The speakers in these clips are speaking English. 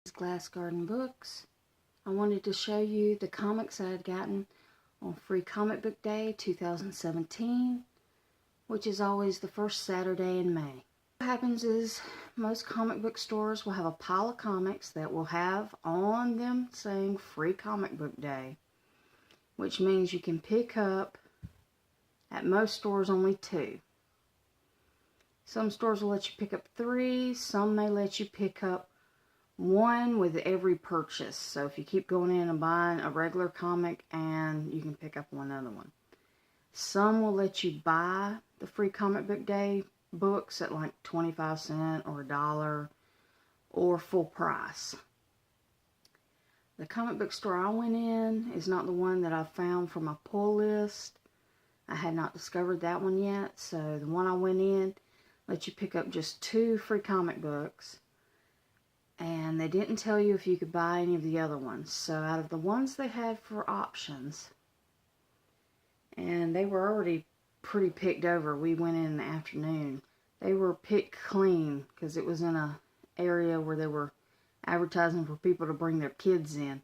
Glass Garden Books. I wanted to show you the comics I had gotten on Free Comic Book Day 2017, which is always the first Saturday in May. What happens is most comic book stores will have a pile of comics that will have on them saying Free Comic Book Day, which means you can pick up, at most stores, only 2. Some stores will let you pick up 3, some may let you pick up 1 with every purchase. So if you keep going in and buying a regular comic, and you can pick up one other one. Some will let you buy the Free Comic Book Day books at like 25 cents or $1 or full price. The comic book store I went in is not the one that I found for my pull list. I had not discovered that one yet, so the one I went in let you pick up just 2 free comic books. And they didn't tell you if you could buy any of the other ones. So out of the ones they had for options, and they were already pretty picked over. We went in the afternoon. They were picked clean because it was in a area where they were advertising for people to bring their kids in.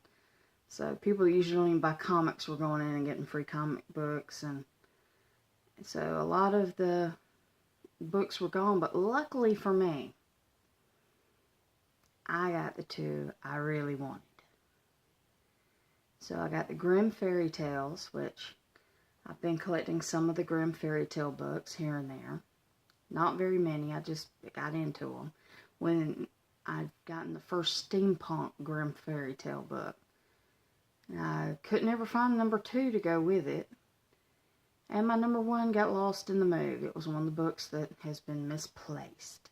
So people that usually don't even buy comics were going in and getting free comic books. And so a lot of the books were gone. But luckily for me, I got the 2 I really wanted. So I got the Grimm Fairy Tales, which I've been collecting some of the Grimm Fairy Tale books here and there. Not very many, I just got into them when I'd gotten the first steampunk Grimm Fairy Tale book. I couldn't ever find number 2 to go with it. And my number 1 got lost in the move. It was one of the books that has been misplaced.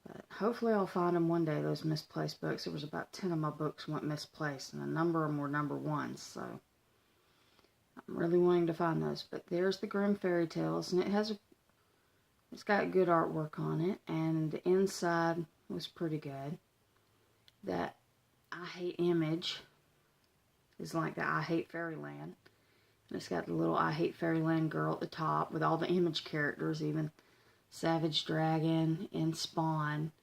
But hopefully I'll find them one day, those misplaced books. There was about 10 of my books went misplaced, and a number of them were number 1s, so I'm really wanting to find those. But there's the Grimm Fairy Tales, and it's got good artwork on it, and the inside was pretty good. That I Hate image is like the I Hate Fairyland. And it's got the little I Hate Fairyland girl at the top with all the image characters, even Savage Dragon and Spawn.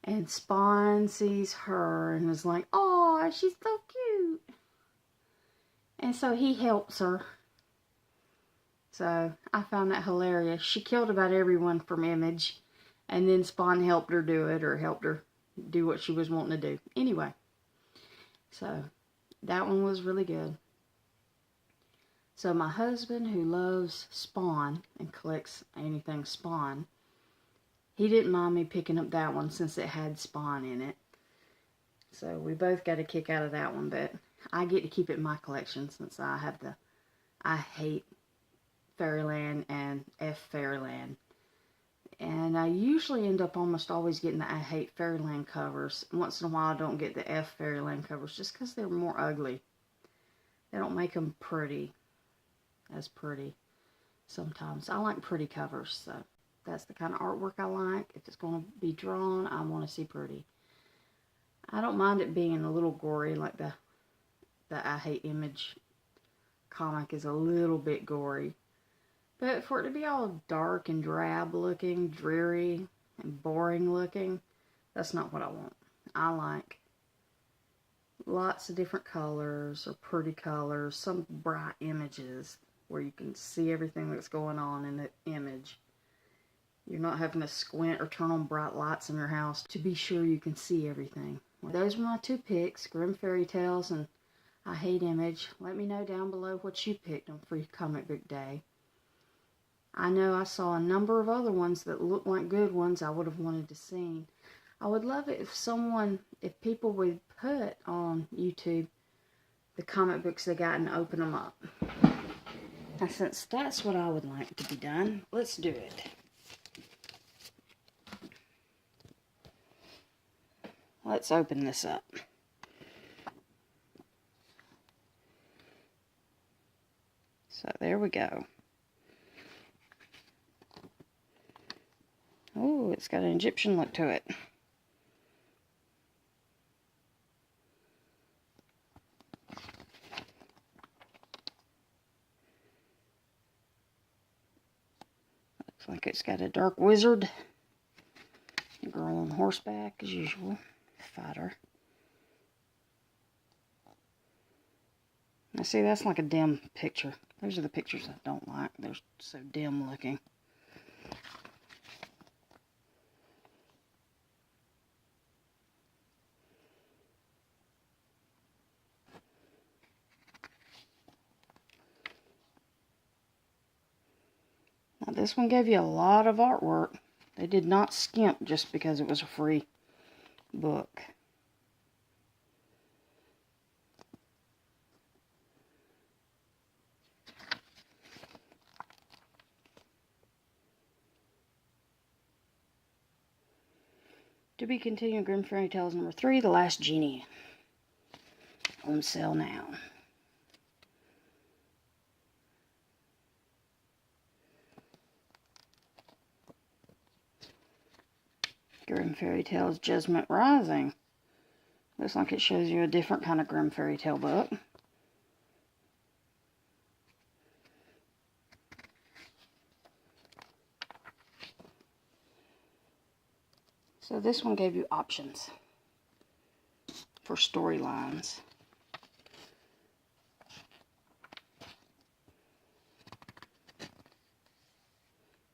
And Spawn sees her and is like, "Oh, she's so cute." And so he helps her. So I found that hilarious. She killed about everyone from Image, and then Spawn helped her do it, or helped her do what she was wanting to do. Anyway, so that one was really good. So my husband, who loves Spawn and collects anything Spawn, he didn't mind me picking up that one since it had Spawn in it. So we both got a kick out of that one, but I get to keep it in my collection since I have the I Hate Fairyland and F Fairyland. And I usually end up almost always getting the I Hate Fairyland covers. Once in a while I don't get the F Fairyland covers just because they're more ugly. They don't make them as pretty sometimes. I like pretty covers, so that's the kind of artwork I like. If it's going to be drawn, I want to see pretty. I don't mind it being a little gory, like the I Hate Image comic is a little bit gory. But for it to be all dark and drab looking, dreary and boring looking, that's not what I want. I like lots of different colors or pretty colors, some bright images where you can see everything that's going on in the image. You're not having to squint or turn on bright lights in your house to be sure you can see everything. Those were my 2 picks, Grimm Fairy Tales and I Hate Image. Let me know down below what you picked on Free Comic Book Day. I know I saw a number of other ones that looked like good ones I would have wanted to see. I would love it if people would put on YouTube the comic books they got and open them up. Now, since that's what I would like to be done, let's do it. Let's open this up. So there we go. Oh, it's got an Egyptian look to it. Looks like it's got a dark wizard. A girl on horseback, as usual. Fighter. Now see, that's like a dim picture. Those are the pictures I don't like. They're so dim looking. Now this one gave you a lot of artwork. They did not skimp just because it was a free book. To be continued, Grimm Fairy Tales number 3, The Last Genie. On sale now. Grimm Fairy Tales Judgment Rising. Looks like it shows you a different kind of Grimm Fairy Tale book. So this one gave you options for storylines.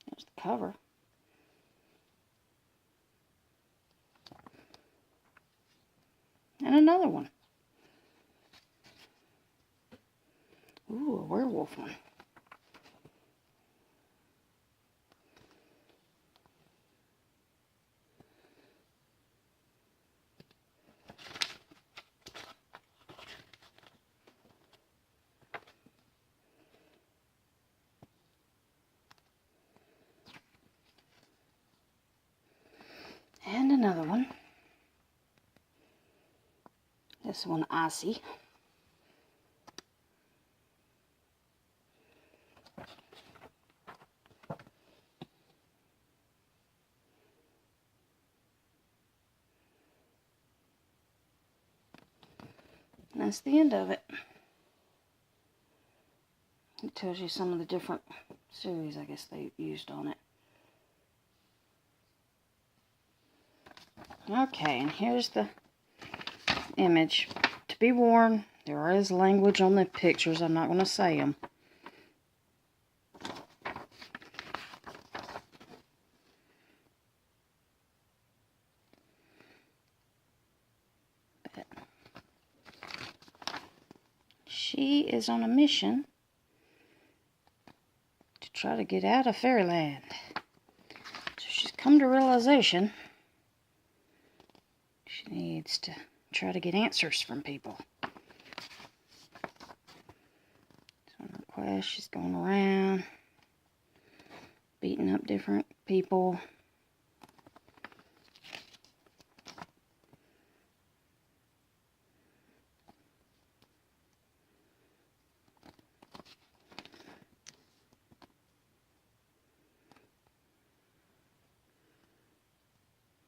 There's the cover. And another one. Ooh, a werewolf one. And another one. This one icy. And that's the end of it. It tells you some of the different series I guess they used on it. Okay, and here's the image. To be warned, there is language on the pictures. I'm not going to say them. But she is on a mission to try to get out of Fairyland. So she's come to realization she needs to try to get answers from people. So on her quest, she's going around beating up different people.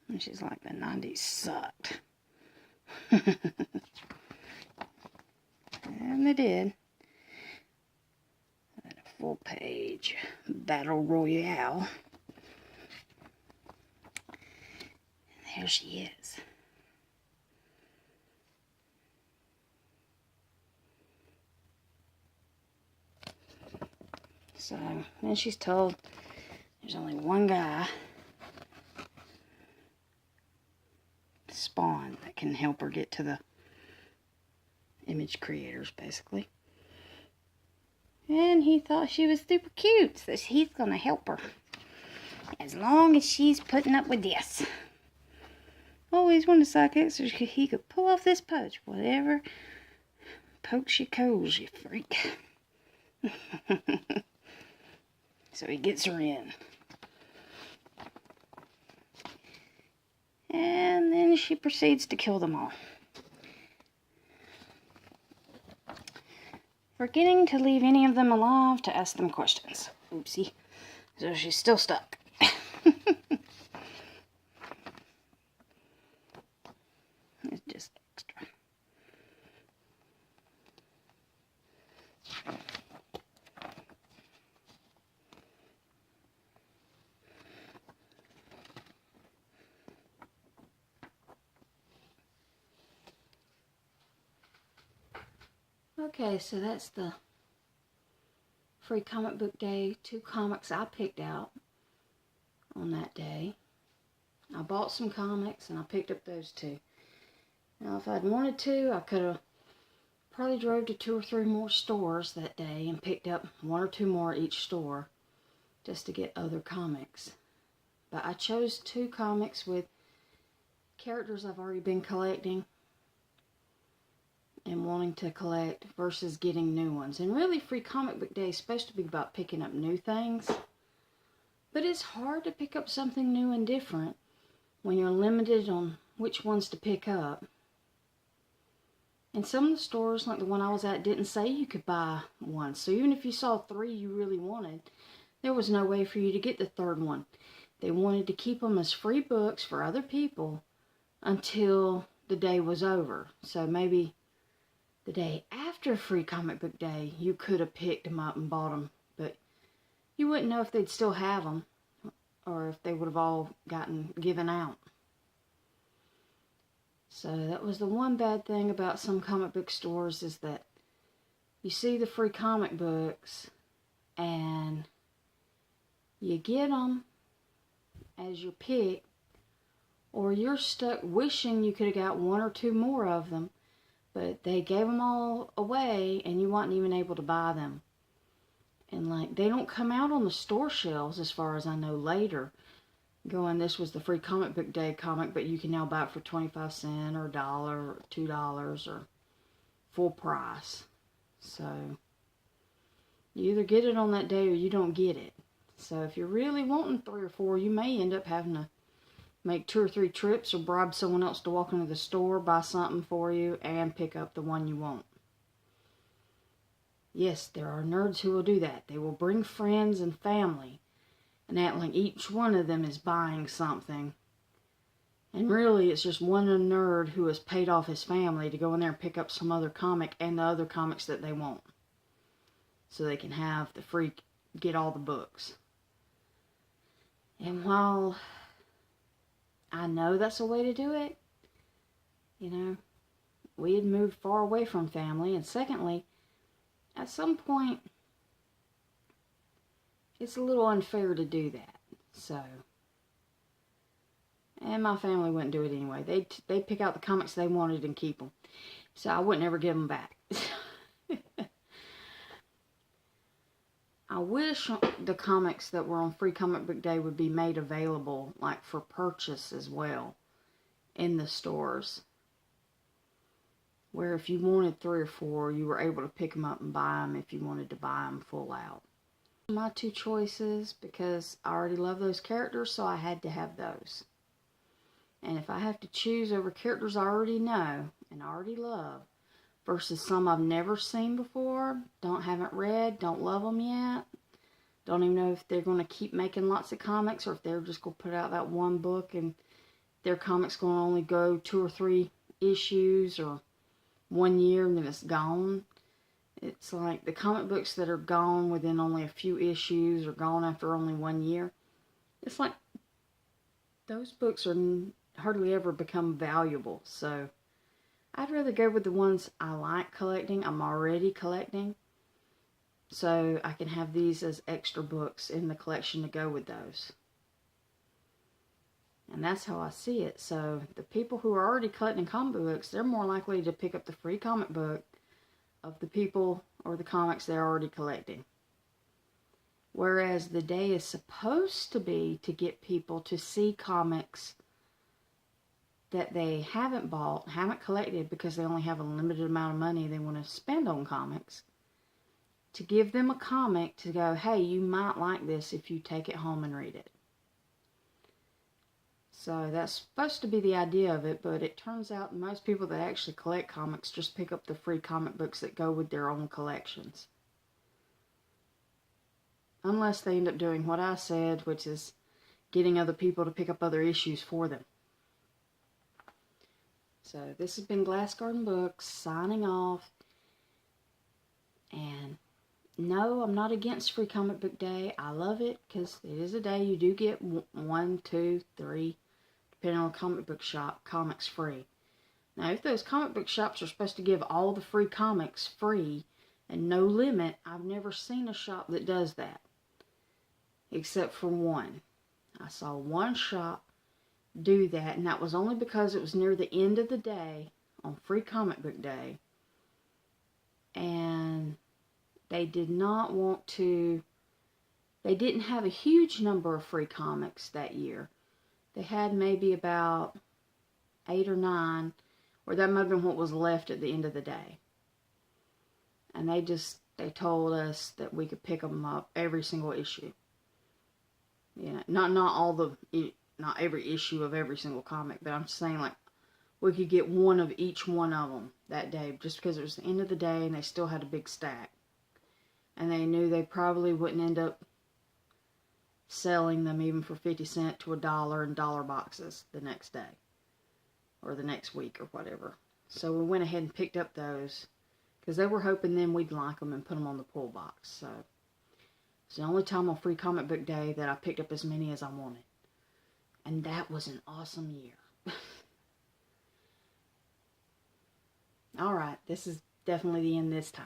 And she's like, the 90s sucked. And they did. And a full page battle royale. And there she is. So then she's told there's only one guy, Spawn, that can help her get to the image creators, basically. And he thought she was super cute, so he's going to help her. As long as she's putting up with this. Always wanted a psychic so he could pull off this pudge. Whatever pokes your coals, you freak. So he gets her in. And then she proceeds to kill them all. Forgetting to leave any of them alive to ask them questions. Oopsie. So she's still stuck. It's just extra. Okay, so that's the free comic book day. 2 comics I picked out on that day. I bought some comics and I picked up those 2. Now, if I'd wanted to, I could have probably drove to 2 or 3 more stores that day and picked up 1 or 2 more at each store just to get other comics. But I chose 2 comics with characters I've already been collecting and wanting to collect versus getting new ones. And really, Free Comic Book Day is supposed to be about picking up new things. But it's hard to pick up something new and different when you're limited on which ones to pick up. And some of the stores, like the one I was at, didn't say you could buy one. So even if you saw 3 you really wanted, there was no way for you to get the 3rd one. They wanted to keep them as free books for other people until the day was over. So maybe the day after Free Comic Book Day, you could have picked them up and bought them. But you wouldn't know if they'd still have them or if they would have all gotten given out. So that was the one bad thing about some comic book stores, is that you see the free comic books and you get them as your pick, or you're stuck wishing you could have got 1 or 2 more of them, but they gave them all away and you weren't even able to buy them. And like, they don't come out on the store shelves as far as I know later, going, this was the free comic book day comic, but you can now buy it for 25 cents or $1 or $2 or full price. So you either get it on that day or you don't get it. So if you're really wanting 3 or 4, you may end up having to make 2 or 3 trips or bribe someone else to walk into the store, buy something for you, and pick up the one you want. Yes, there are nerds who will do that. They will bring friends and family and act like each one of them is buying something. And really, it's just one nerd who has paid off his family to go in there and pick up some other comic and the other comics that they want, so they can have the free, get all the books. And while I know that's a way to do it, you know, we had moved far away from family. And secondly, at some point, it's a little unfair to do that. So, and my family wouldn't do it anyway. They'd pick out the comics they wanted and keep them. So I wouldn't ever give them back. I wish the comics that were on Free Comic Book Day would be made available, like for purchase as well, in the stores. Where if you wanted 3 or 4, you were able to pick them up and buy them if you wanted to buy them full out. My 2 choices, because I already love those characters, so I had to have those. And if I have to choose over characters I already know and already love versus some I've never seen before, haven't read, don't love them yet, don't even know if they're going to keep making lots of comics or if they're just going to put out that one book and their comics going to only go 2 or 3 issues or 1 year and then it's gone. It's like the comic books that are gone within only a few issues or gone after only 1 year. It's like those books are hardly ever become valuable. So I'd rather go with the ones I like collecting, I'm already collecting. So I can have these as extra books in the collection to go with those. And that's how I see it. So the people who are already collecting comic books, they're more likely to pick up the free comic book of the people or the comics they're already collecting. Whereas the day is supposed to be to get people to see comics that they haven't bought, haven't collected because they only have a limited amount of money they want to spend on comics. To give them a comic to go, hey, you might like this if you take it home and read it. So that's supposed to be the idea of it, but it turns out most people that actually collect comics just pick up the free comic books that go with their own collections. Unless they end up doing what I said, which is getting other people to pick up other issues for them. So this has been Glass Garden Books signing off. And no, I'm not against Free Comic Book Day. I love it because it is a day you do get 1, 2, 3, depending on the comic book shop, comics free. Now, if those comic book shops are supposed to give all the free comics free and no limit, I've never seen a shop that does that. Except for one. I saw one shop do that, and that was only because it was near the end of the day on Free Comic Book Day, and they did not want to, they didn't have a huge number of free comics that year. They had maybe about 8 or 9, or that might have been what was left at the end of the day. And they told us that we could pick them up every single issue. Yeah, not every issue of every single comic, but I'm saying like we could get one of each one of them that day, just because it was the end of the day and they still had a big stack. And they knew they probably wouldn't end up selling them even for 50 cents to $1 in dollar boxes the next day or the next week or whatever. So we went ahead and picked up those because they were hoping then we'd like them and put them on the pull box. So it's the only time on Free Comic Book Day that I picked up as many as I wanted. And that was an awesome year. Alright, this is definitely the end this time.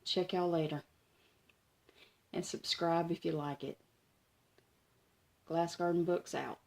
Check y'all later. And subscribe if you like it. Glass Garden Books out.